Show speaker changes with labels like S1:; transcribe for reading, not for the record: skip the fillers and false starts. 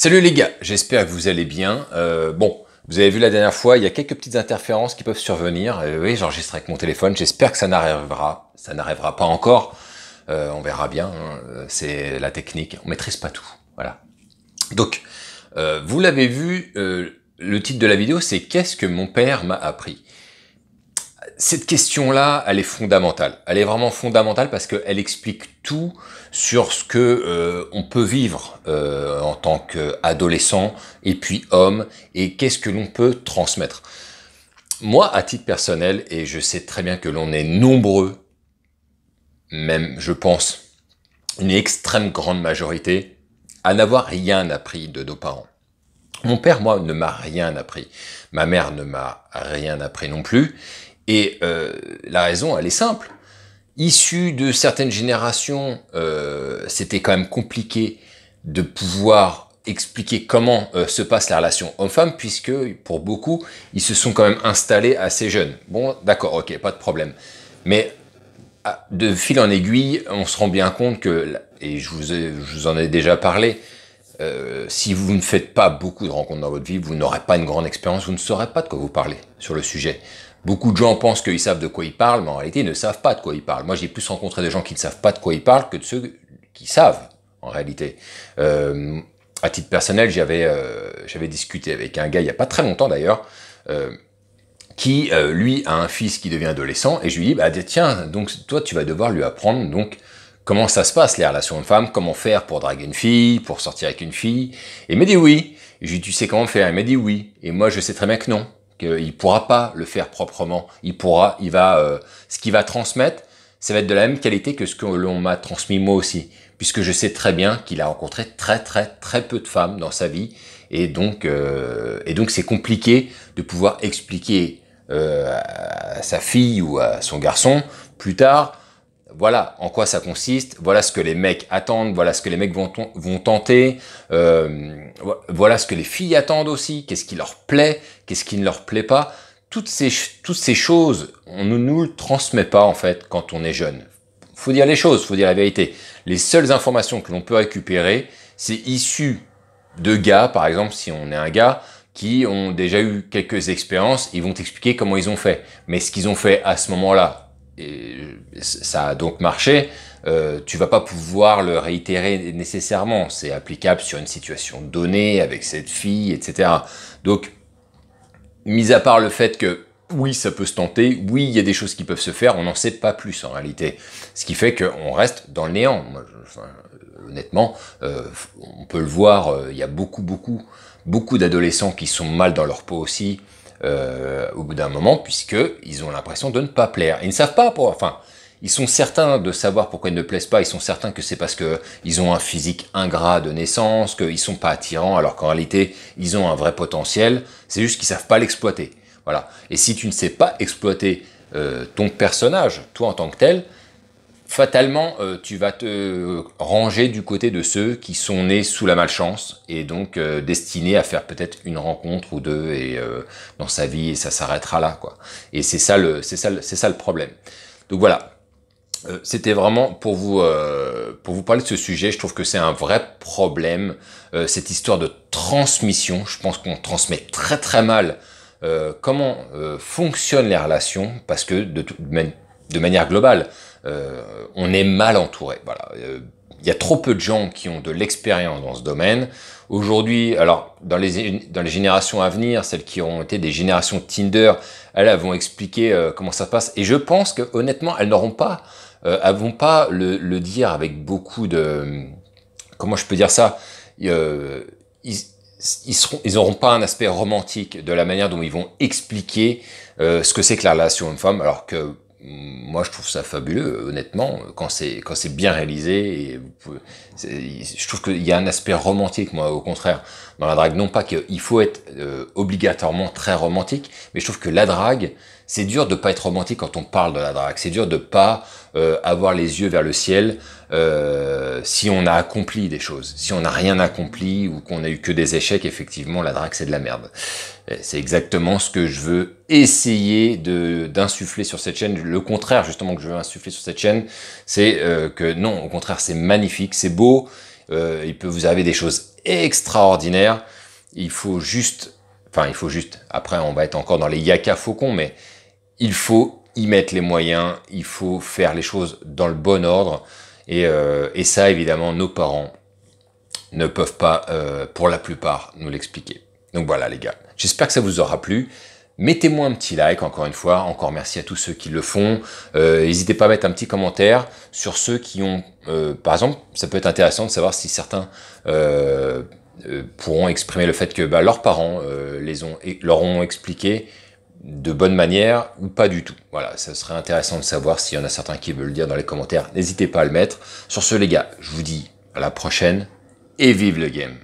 S1: Salut les gars, j'espère que vous allez bien. Bon, vous avez vu la dernière fois, il y a quelques petites interférences qui peuvent survenir. Oui, j'enregistre avec mon téléphone, j'espère que ça n'arrivera. Ça n'arrivera pas encore. On verra bien, hein. C'est la technique, on maîtrise pas tout. Voilà. Donc, vous l'avez vu, le titre de la vidéo, c'est «Qu'est-ce que mon père m'a appris?» Cette question-là, elle est fondamentale. Elle est vraiment fondamentale parce qu'elle explique tout sur ce que on peut vivre en tant qu'adolescent et puis homme, et qu'est-ce que l'on peut transmettre. Moi, à titre personnel, et je sais très bien que l'on est nombreux, même je pense une extrême grande majorité, à n'avoir rien appris de nos parents. Mon père, moi, ne m'a rien appris. Ma mère ne m'a rien appris non plus. Et la raison, elle est simple. Issu de certaines générations, c'était quand même compliqué de pouvoir expliquer comment se passe la relation homme-femme, puisque pour beaucoup, ils se sont quand même installés assez jeunes. Bon, d'accord, ok, pas de problème. Mais de fil en aiguille, on se rend bien compte que, et je vous en ai déjà parlé, si vous ne faites pas beaucoup de rencontres dans votre vie, vous n'aurez pas une grande expérience, vous ne saurez pas de quoi vous parlez sur le sujet. Beaucoup de gens pensent qu'ils savent de quoi ils parlent, mais en réalité, ils ne savent pas de quoi ils parlent. Moi, j'ai plus rencontré des gens qui ne savent pas de quoi ils parlent que de ceux qui savent, en réalité. À titre personnel, j'avais discuté avec un gars, il n'y a pas très longtemps d'ailleurs, qui, lui, a un fils qui devient adolescent, et je lui dis, bah tiens, donc toi, tu vas devoir lui apprendre, donc, comment ça se passe, les relations de femmes, comment faire pour draguer une fille, pour sortir avec une fille. Et il m'a dit oui. Et je lui ai dit, tu sais comment faire? Il m'a dit oui. Et moi, je sais très bien que non, qu'il pourra pas le faire proprement. Ce qu'il va transmettre, ça va être de la même qualité que ce que l'on m'a transmis moi aussi. Puisque je sais très bien qu'il a rencontré très peu de femmes dans sa vie. Et donc c'est compliqué de pouvoir expliquer à sa fille ou à son garçon plus tard, voilà en quoi ça consiste, voilà ce que les mecs attendent, voilà ce que les mecs vont tenter, voilà ce que les filles attendent aussi, qu'est-ce qui leur plaît, qu'est-ce qui ne leur plaît pas. Toutes ces choses, on ne nous le transmet pas en fait quand on est jeune. Faut dire les choses, faut dire la vérité. Les seules informations que l'on peut récupérer, c'est issu de gars, par exemple, si on est un gars, qui ont déjà eu quelques expériences, ils vont t'expliquer comment ils ont fait. Mais ce qu'ils ont fait à ce moment-là, et ça a donc marché, tu vas pas pouvoir le réitérer nécessairement. C'est applicable sur une situation donnée, avec cette fille, etc. Donc, mis à part le fait que, oui, ça peut se tenter, oui, il y a des choses qui peuvent se faire, on n'en sait pas plus en réalité. Ce qui fait qu'on reste dans le néant. Moi, honnêtement, on peut le voir, il y a beaucoup d'adolescents qui sont mal dans leur peau aussi, au bout d'un moment, puisqu'ils ont l'impression de ne pas plaire. Ils ne savent pas, ils sont certains de savoir pourquoi ils ne plaisent pas, ils sont certains que c'est parce que ils ont un physique ingrat de naissance, qu'ils sont pas attirants, alors qu'en réalité, ils ont un vrai potentiel, c'est juste qu'ils savent pas l'exploiter. Voilà. Et si tu ne sais pas exploiter ton personnage, toi en tant que tel, fatalement, tu vas te ranger du côté de ceux qui sont nés sous la malchance et donc destinés à faire peut-être une rencontre ou deux et dans sa vie, et ça s'arrêtera là, quoi. Et c'est ça le problème. Donc voilà, c'était vraiment pour vous parler de ce sujet. Je trouve que c'est un vrai problème, cette histoire de transmission. Je pense qu'on transmet très mal comment fonctionnent les relations, parce que de manière globale, on est mal entouré. Voilà. Il y a trop peu de gens qui ont de l'expérience dans ce domaine. Aujourd'hui, alors dans les générations à venir, celles qui auront été des générations Tinder, elles vont expliquer comment ça se passe. Et je pense que honnêtement, elles vont pas le dire avec beaucoup de, comment je peux dire ça, ils auront pas un aspect romantique de la manière dont ils vont expliquer ce que c'est que la relation homme-femme, alors que moi je trouve ça fabuleux, honnêtement, quand c'est bien réalisé. Et je trouve qu'il y a un aspect romantique, moi, au contraire, dans la drague. Non pas qu'il faut être obligatoirement très romantique, mais je trouve que la drague, c'est dur de pas être romantique quand on parle de la drague. C'est dur de pas avoir les yeux vers le ciel si on a accompli des choses. Si on n'a rien accompli ou qu'on a eu que des échecs, effectivement, la drague, c'est de la merde. C'est exactement ce que je veux essayer d'insuffler sur cette chaîne. Le contraire, justement, que je veux insuffler sur cette chaîne, c'est que non, au contraire, c'est magnifique, c'est beau. Vous avez des choses extraordinaire. Après on va être encore dans les yaka faucons, mais il faut y mettre les moyens, il faut faire les choses dans le bon ordre, et ça évidemment nos parents ne peuvent pas, pour la plupart, nous l'expliquer. Donc voilà les gars, j'espère que ça vous aura plu. Mettez-moi un petit like, encore une fois, encore merci à tous ceux qui le font. N'hésitez pas à mettre un petit commentaire sur ceux qui ont... par exemple, ça peut être intéressant de savoir si certains pourront exprimer le fait que leurs parents leur ont expliqué de bonne manière ou pas du tout. Voilà, ça serait intéressant de savoir s'il y en a certains qui veulent le dire dans les commentaires. N'hésitez pas à le mettre. Sur ce les gars, je vous dis à la prochaine et vive le game.